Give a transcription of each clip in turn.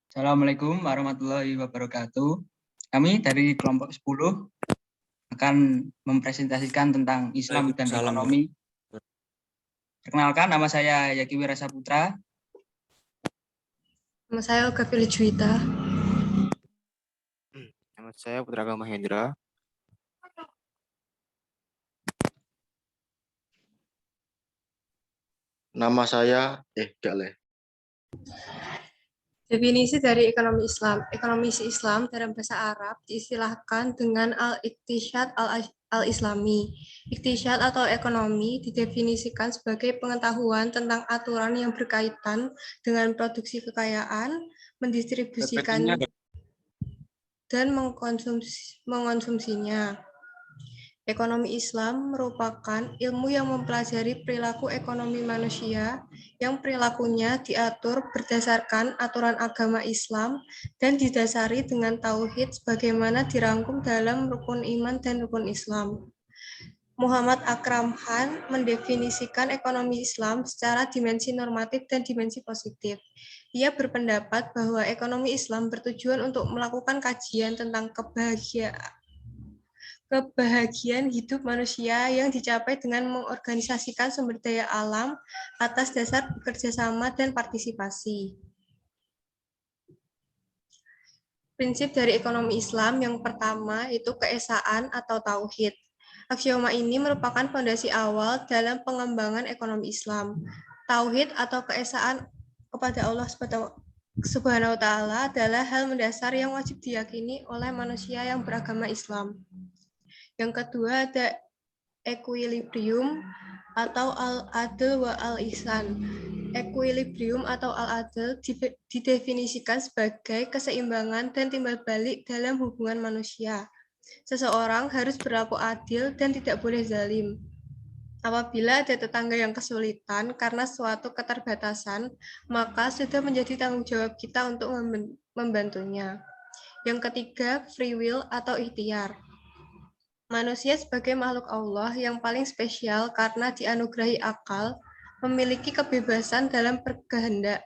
Assalamualaikum warahmatullahi wabarakatuh. Kami dari kelompok 10 akan mempresentasikan tentang Islam dan ekonomi. Perkenalkan, nama saya Yaki Wira Saputra. Nama saya Olga Filijuita. Nama saya Putra Mahendra. Nama saya Galeh. Definisi dari ekonomi Islam. Ekonomi Islam dalam bahasa Arab diistilahkan dengan al-iqtisyad al-islami. Iqtisyad atau ekonomi didefinisikan sebagai pengetahuan tentang aturan yang berkaitan dengan produksi kekayaan, mendistribusikan dan mengkonsumsinya. Ekonomi Islam merupakan ilmu yang mempelajari perilaku ekonomi manusia yang perilakunya diatur berdasarkan aturan agama Islam dan didasari dengan tauhid sebagaimana dirangkum dalam rukun iman dan rukun Islam. Muhammad Akram Khan mendefinisikan ekonomi Islam secara dimensi normatif dan dimensi positif. Ia berpendapat bahwa ekonomi Islam bertujuan untuk melakukan kajian tentang kebahagiaan hidup manusia yang dicapai dengan mengorganisasikan sumber daya alam atas dasar bekerja sama dan partisipasi. Prinsip dari ekonomi Islam yang pertama itu keesaan atau tauhid. Aksioma ini merupakan fondasi awal dalam pengembangan ekonomi Islam. Tauhid atau keesaan kepada Allah Subhanahu wa Ta'ala adalah hal mendasar yang wajib diyakini oleh manusia yang beragama Islam. Yang kedua ada equilibrium atau al-adl wa al-ihsan. Equilibrium atau al-adl didefinisikan sebagai keseimbangan dan timbal balik dalam hubungan manusia. Seseorang harus berlaku adil dan tidak boleh zalim. Apabila ada tetangga yang kesulitan karena suatu keterbatasan, maka sudah menjadi tanggung jawab kita untuk membantunya. Yang ketiga, free will atau ikhtiar. Manusia sebagai makhluk Allah yang paling spesial karena dianugerahi akal, memiliki kebebasan dalam berkehendak.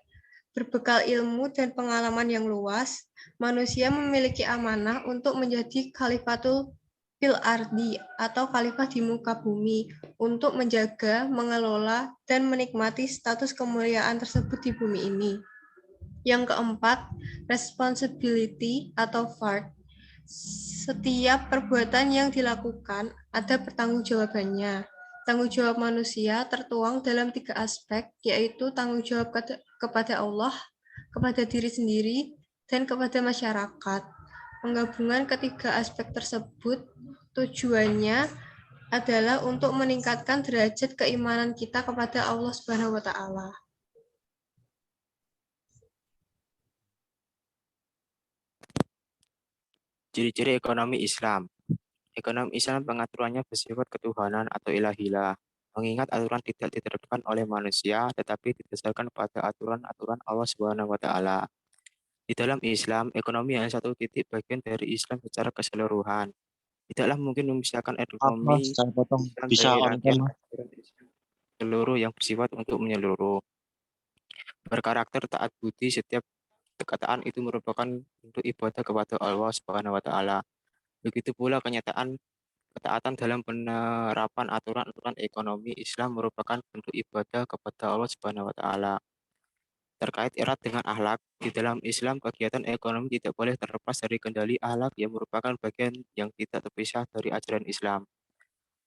Berbekal ilmu dan pengalaman yang luas, manusia memiliki amanah untuk menjadi khalifatul fil ardi atau khalifah di muka bumi untuk menjaga, mengelola, dan menikmati status kemuliaan tersebut di bumi ini. Yang keempat, responsibility atau fard. Setiap perbuatan yang dilakukan ada pertanggungjawabannya. Tanggung jawab manusia tertuang dalam 3 aspek, yaitu tanggung jawab kepada Allah, kepada diri sendiri, dan kepada masyarakat. Penggabungan ketiga aspek tersebut tujuannya adalah untuk meningkatkan derajat keimanan kita kepada Allah Subhanahu wa Ta'ala. Ciri-ciri ekonomi Islam. Ekonomi Islam pengaturannya bersifat ketuhanan atau ilahiyah, mengingat aturan tidak diterapkan oleh manusia, tetapi didasarkan pada aturan-aturan Allah Subhanahu wa Ta'ala. Di dalam Islam, ekonomi hanya satu titik bagian dari Islam secara keseluruhan. Tidaklah mungkin memisahkan ekonomi Islam dari rangkaian aturan Islam seluruh yang bersifat untuk menyeluruh. Berkarakter taat budi, setiap ketaatan itu merupakan bentuk ibadah kepada Allah Subhanahu wa Ta'ala. Begitu pula ketaatan dalam penerapan aturan-aturan ekonomi Islam merupakan bentuk ibadah kepada Allah Subhanahu wa Ta'ala. Terkait erat dengan akhlak, di dalam Islam kegiatan ekonomi tidak boleh terlepas dari kendali akhlak yang merupakan bagian yang tidak terpisah dari ajaran Islam.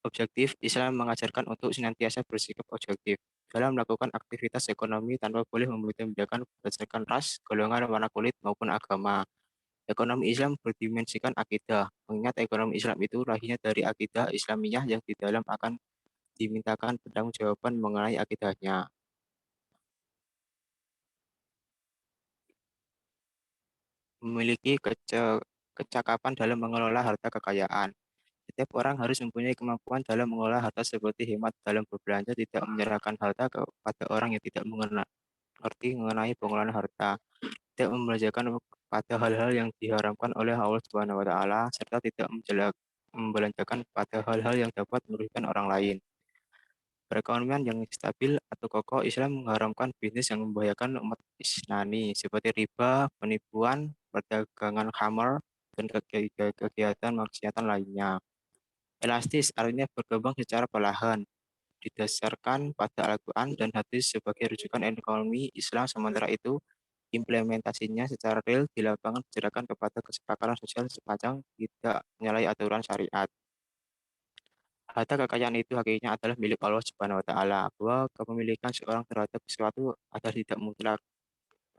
Objektif, Islam mengajarkan untuk senantiasa bersikap objektif dalam melakukan aktivitas ekonomi tanpa boleh membeda-bedakan berdasarkan ras, golongan, warna kulit, maupun agama. Ekonomi Islam berdimensikan akidah, mengingat ekonomi Islam itu lahirnya dari akidah Islamiyah yang di dalam akan dimintakan pertanggungjawaban mengenai akidahnya. Memiliki kecakapan dalam mengelola harta kekayaan. Setiap orang harus mempunyai kemampuan dalam mengelola harta seperti hemat dalam berbelanja, tidak menyerahkan harta kepada orang yang tidak mengerti mengenai pengelolaan harta, tidak membelanjakan pada hal-hal yang diharamkan oleh Allah Subhanahu wa taala serta tidak membelanjakan pada hal-hal yang dapat merugikan orang lain. Perekonomian yang stabil atau kokoh, Islam mengharamkan bisnis yang membahayakan umat Isnani seperti riba, penipuan, perdagangan khamar, dan kegiatan maksiatan lainnya. Elastis artinya berkembang secara perlahan, didasarkan pada Al-Quran dan hadis sebagai rujukan ekonomi Islam. Sementara itu, implementasinya secara real di lapangan berdasarkan kepada kesepakatan sosial sepanjang tidak menyalahi aturan syariat. Harta kekayaan itu hakikatnya adalah milik Allah Subhanahu wa taala, bahwa kepemilikan seorang terhadap sesuatu adalah tidak mutlak.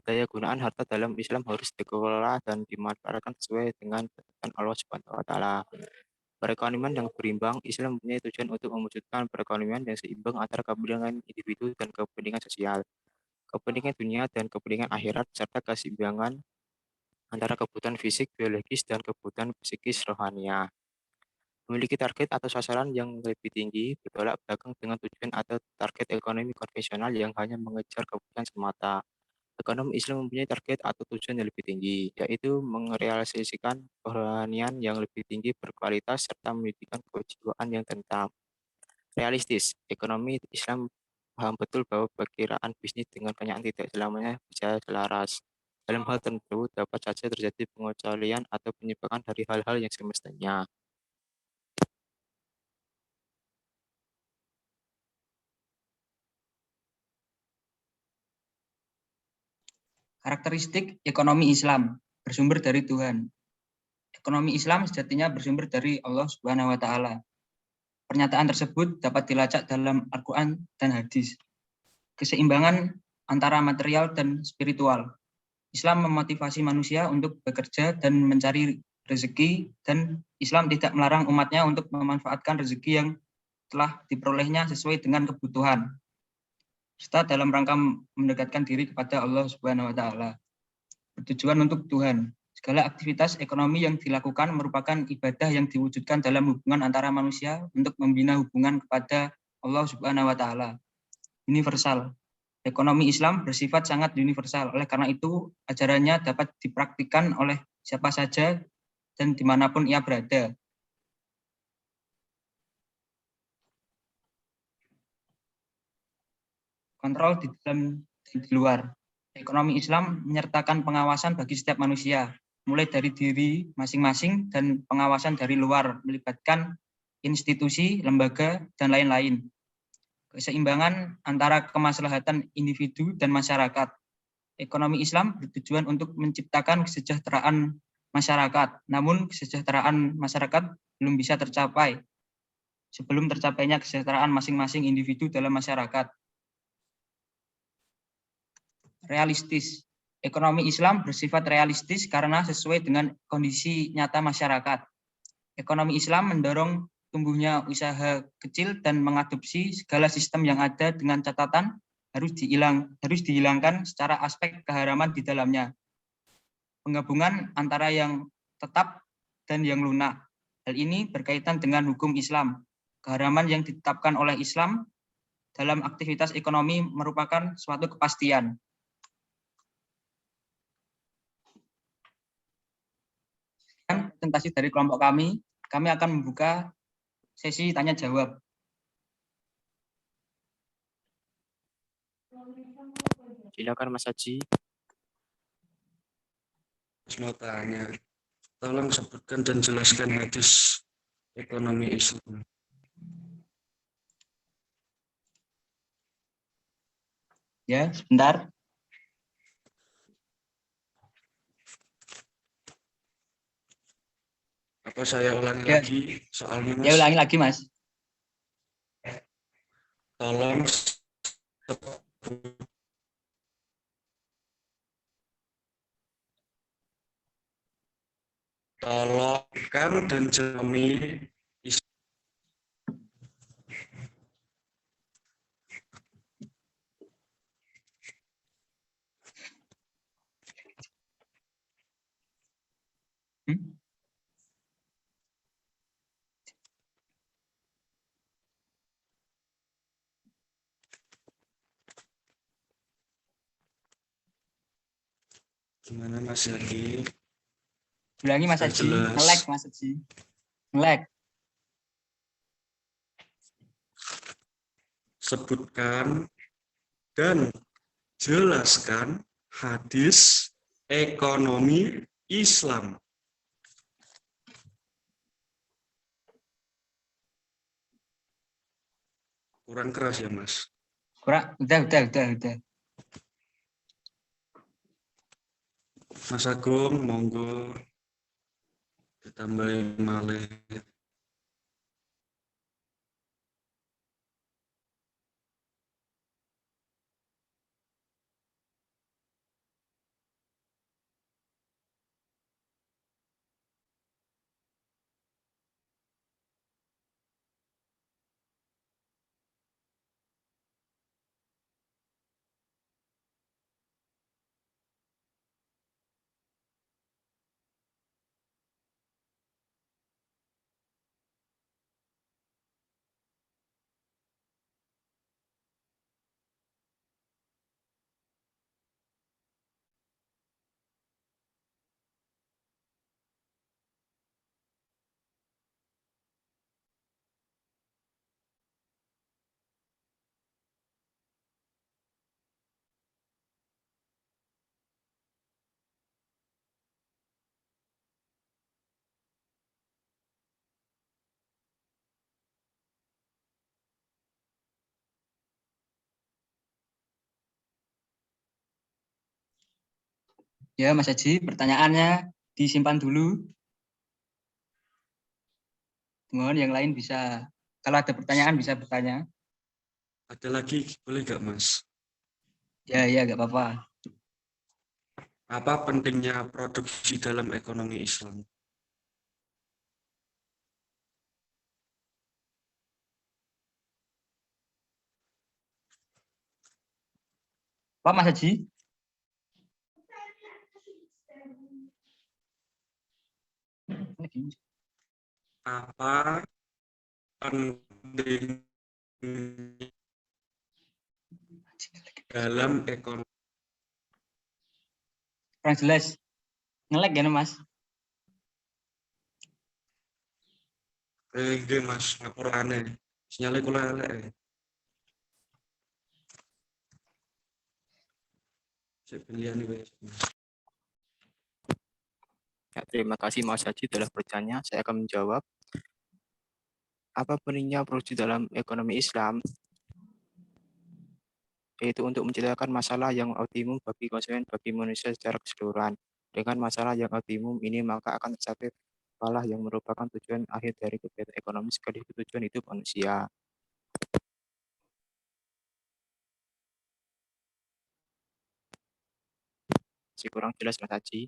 Daya gunaan harta dalam Islam harus dikelola dan dimanfaatkan sesuai dengan ketentuan Allah Subhanahu wa taala. Perekonomian yang berimbang, Islam mempunyai tujuan untuk mewujudkan perekonomian yang seimbang antara kepentingan individu dan kepentingan sosial, kepentingan dunia dan kepentingan akhirat, serta keseimbangan antara kebutuhan fisik, biologis, dan kebutuhan psikis rohania. Memiliki target atau sasaran yang lebih tinggi, bertolak belakang dengan tujuan atau target ekonomi konvensional yang hanya mengejar kebutuhan semata. Ekonomi Islam mempunyai target atau tujuan yang lebih tinggi, yaitu merealisasikan kerohanian yang lebih tinggi berkualitas serta mendidikan kejiwaan yang tentram. Realistis, ekonomi Islam paham betul bahwa perkiraan bisnis dengan kenyataan tidak selamanya bisa selaras. Dalam hal tertentu, dapat saja terjadi pengecualian atau penyimpangan dari hal-hal yang semestinya. Karakteristik ekonomi Islam bersumber dari Tuhan. Ekonomi Islam sejatinya bersumber dari Allah Subhanahu wa taala. Pernyataan tersebut dapat dilacak dalam Al-Qur'an dan hadis. Keseimbangan antara material dan spiritual. Islam memotivasi manusia untuk bekerja dan mencari rezeki, dan Islam tidak melarang umatnya untuk memanfaatkan rezeki yang telah diperolehnya sesuai dengan kebutuhan, serta dalam rangka mendekatkan diri kepada Allah Subhanahu wa taala. Bertujuan untuk Tuhan. Segala aktivitas ekonomi yang dilakukan merupakan ibadah yang diwujudkan dalam hubungan antara manusia untuk membina hubungan kepada Allah Subhanahu wa taala. Universal. Ekonomi Islam bersifat sangat universal. Oleh karena itu, ajarannya dapat dipraktikkan oleh siapa saja dan dimanapun ia berada. Kontrol di dalam dan di luar. Ekonomi Islam menyertakan pengawasan bagi setiap manusia, mulai dari diri masing-masing dan pengawasan dari luar, melibatkan institusi, lembaga, dan lain-lain. Keseimbangan antara kemaslahatan individu dan masyarakat. Ekonomi Islam bertujuan untuk menciptakan kesejahteraan masyarakat, namun kesejahteraan masyarakat belum bisa tercapai sebelum tercapainya kesejahteraan masing-masing individu dalam masyarakat. Realistis. Ekonomi Islam bersifat realistis karena sesuai dengan kondisi nyata masyarakat. Ekonomi Islam mendorong tumbuhnya usaha kecil dan mengadopsi segala sistem yang ada dengan catatan harus dihilangkan secara aspek keharaman di dalamnya. Penggabungan antara yang tetap dan yang lunak. Hal ini berkaitan dengan hukum Islam. Keharaman yang ditetapkan oleh Islam dalam aktivitas ekonomi merupakan suatu kepastian. Presentasi dari kelompok kami akan membuka sesi tanya jawab. Silakan Mas Haji. Mau tanya, tolong sebutkan dan jelaskan hadis ekonomi Islam. Ya, sebentar. Apa saya ulangi lagi soalnya, Mas? Ya, ulangi lagi, Mas. Tolong tolongkan dan jerami Gimana Mas Zaki? Ulangi Mas Sudah Haji. jelas. Nge-lag Mas Haji. Nge-lag. Sebutkan dan jelaskan hadis ekonomi Islam. Kurang keras ya Mas. Udah. Mas Agung, monggo ditambahin malih. Ya Mas Haji, pertanyaannya disimpan dulu. Mohon yang lain bisa, kalau ada pertanyaan bisa bertanya. Ada lagi, boleh nggak Mas? Ya, nggak apa-apa. Apa pentingnya produksi dalam ekonomi Islam? Pak Mas Haji? Apa penting dalam ekonomi? Kurang jelas. Nge-lag ya Mas? Nggih Mas, ngapurane. Sinyale kula elek. Saya pilihan wis. Ya, terima kasih Mas Haji telah bertanya. Saya akan menjawab. Apa pentingnya produksi dalam ekonomi Islam? Yaitu untuk menciptakan masalah yang optimum bagi konsumen, bagi manusia secara keseluruhan. Dengan masalah yang optimum ini maka akan tercapai falah yang merupakan tujuan akhir dari kegiatan ekonomi sekaligus tujuan hidup manusia. Masih kurang jelas Mas Haji?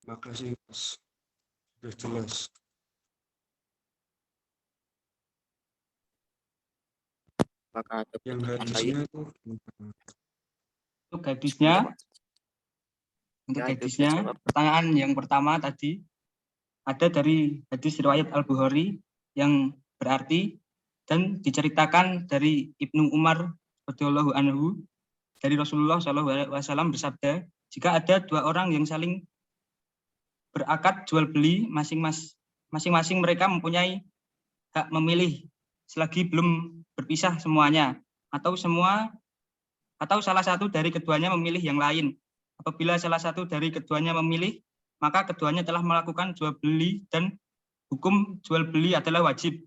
Makasih Mas. Sudah jelas. Apakah ada Yang pertanyaan lain? hadisnya itu Untuk hadisnya, Ya, itu bisa jawab. pertanyaan yang pertama tadi ada dari hadis riwayat Al-Bukhari yang berarti dan diceritakan dari Ibnu Umar radhiyallahu anhu dari Rasulullah SAW bersabda, jika ada dua orang yang saling berakad jual beli, masing-masing mereka mempunyai hak memilih selagi belum berpisah semuanya atau salah satu dari keduanya memilih yang lain. Apabila salah satu dari keduanya memilih, maka keduanya telah melakukan jual beli dan hukum jual beli adalah wajib.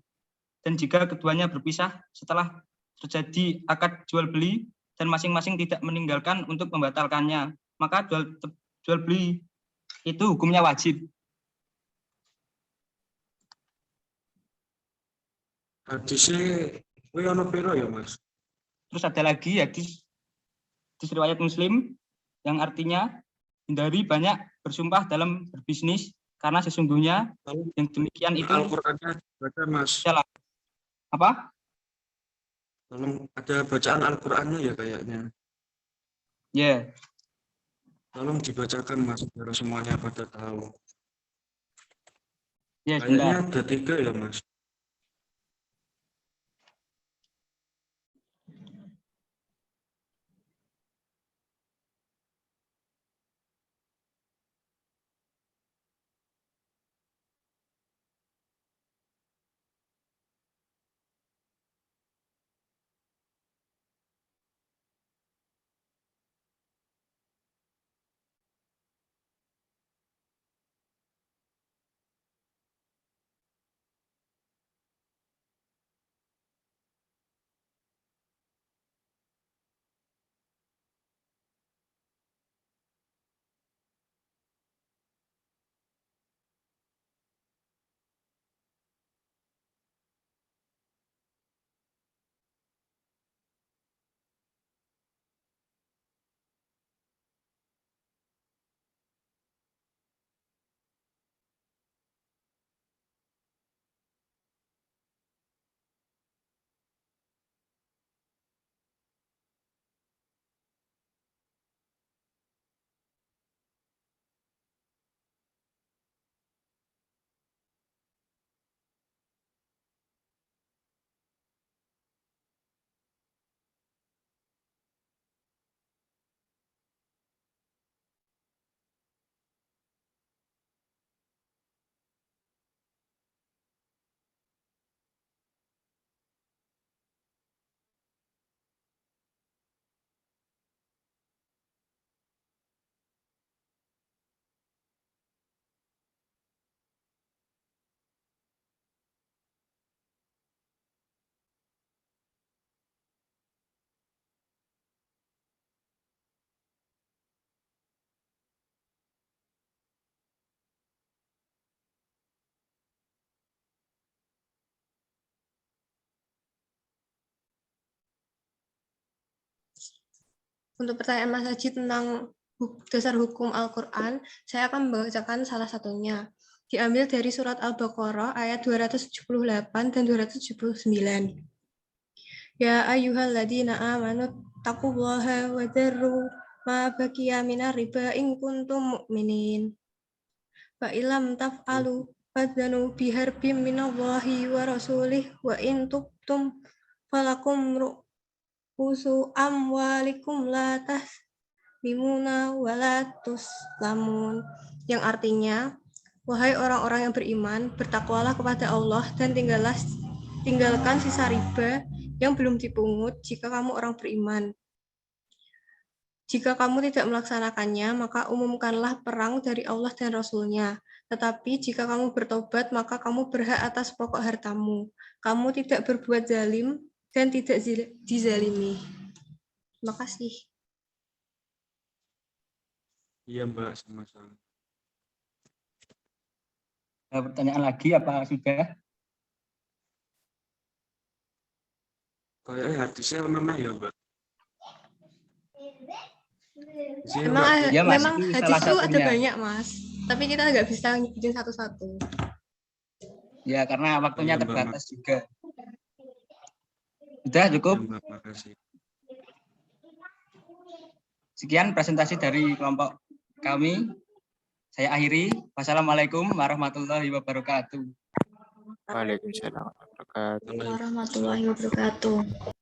Dan jika keduanya berpisah setelah terjadi akad jual beli dan masing-masing tidak meninggalkan untuk membatalkannya, maka jual beli itu hukumnya wajib. hadisnya kuwi ono piro ya Mas? Terus ada lagi hadis riwayat Muslim yang artinya hindari banyak bersumpah dalam berbisnis karena sesungguhnya Kalau yang demikian itu Al-Qur'annya baca Mas. salah. Apa? Tolong ada bacaan Al-Qur'annya ya kayaknya. Ya, Tolong dibacakan Mas biar semuanya pada tahu. ya Kayaknya sebentar. ada 3 ya Mas. Untuk pertanyaan Mas Haji tentang dasar hukum Al-Quran, saya akan membacakan salah satunya. Diambil dari surat Al-Baqarah ayat 278 dan 279. Ya ayyuhalladzina amanu taqullaha wa dzarru ma baqiya minar riba in kuntum mu'minin. Fa ilam taf'alu fadzanu biharbim minallahi wa rasulih wa in tubtum falakum ru'usu amwalikum la tahmimuna wa la tuslamun. Yang artinya, wahai orang-orang yang beriman, bertakwalah kepada Allah dan tinggalkan sisa riba yang belum dipungut jika kamu orang beriman. Jika kamu tidak melaksanakannya, maka umumkanlah perang dari Allah dan Rasul-Nya. Tetapi jika kamu bertobat, maka kamu berhak atas pokok hartamu. Kamu tidak berbuat zalim dan tidak dizalimi. Terima kasih. Iya Mbak, sama-sama. Ada pertanyaan lagi apa sudah? Kayaknya hadisnya memang ya Mbak. Isinya, Memang, Mbak, Ya, Mas, memang itu hadis salah itu ada satunya. banyak, Mas. Tapi kita nggak bisa nyebutin satu-satu. Ya, karena waktunya Iya, Mbak, terbatas juga. Sudah cukup. Mbak, makasih. Sekian presentasi dari kelompok kami. Saya akhiri. Wassalamualaikum warahmatullahi wabarakatuh. Waalaikumsalam warahmatullahi wabarakatuh. Warahmatullahi wabarakatuh.